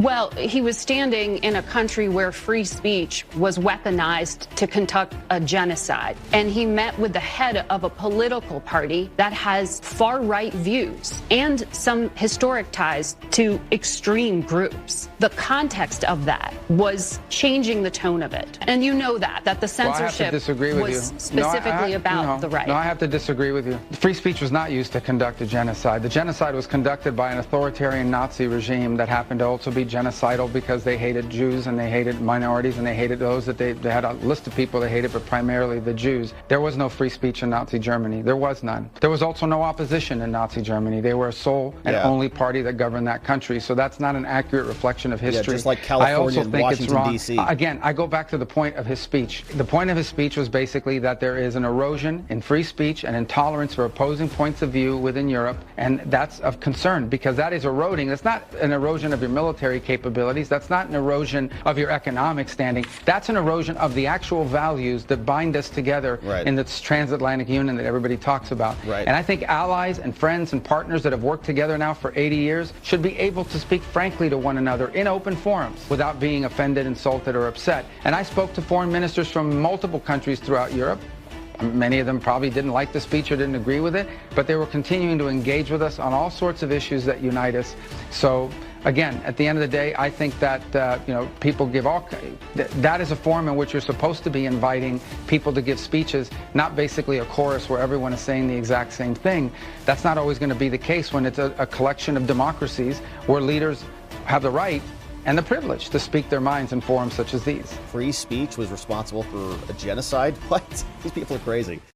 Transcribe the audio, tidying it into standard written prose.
Well, he was standing in a country where free speech was weaponized to conduct a genocide. And he met with the head of a political party that has far-right views and some historic ties to extreme groups. The context of that was changing the tone of it. And you know that the censorship was specifically about the right. No, I have to disagree with you. Free speech was not used to conduct a genocide. The genocide was conducted by an authoritarian Nazi regime that happened to also be genocidal because they hated Jews and they hated minorities and they hated those that they had a list of people they hated, but primarily the Jews. There was no free speech in Nazi Germany. There was none. There was also no opposition in Nazi Germany. They were a sole and only party that governed that country. So that's not an accurate reflection of history. Yeah, just like California and Washington, D.C. Again, I go back to the point of his speech. The point of his speech was basically that there is an erosion in free speech and intolerance for opposing points of view within Europe, and that's of concern because that is eroding. That's not an erosion of your military capabilities. That's not an erosion of your economic standing. That's an erosion of the actual values that bind us together in this transatlantic union that everybody talks about. And I think allies and friends and partners that have worked together now for 80 years should be able to speak frankly to one another in open forums without being offended, insulted, or upset. And I spoke to foreign ministers from multiple countries throughout Europe. Many of them probably didn't like the speech or didn't agree with it, but they were continuing to engage with us on all sorts of issues that unite us. So again, at the end of the day, I think that people give that is a forum in which you're supposed to be inviting people to give speeches, not basically a chorus where everyone is saying the exact same thing. That's not always going to be the case when it's a collection of democracies where leaders have the right and the privilege to speak their minds in forums such as these. Free speech was responsible for a genocide? What? These people are crazy.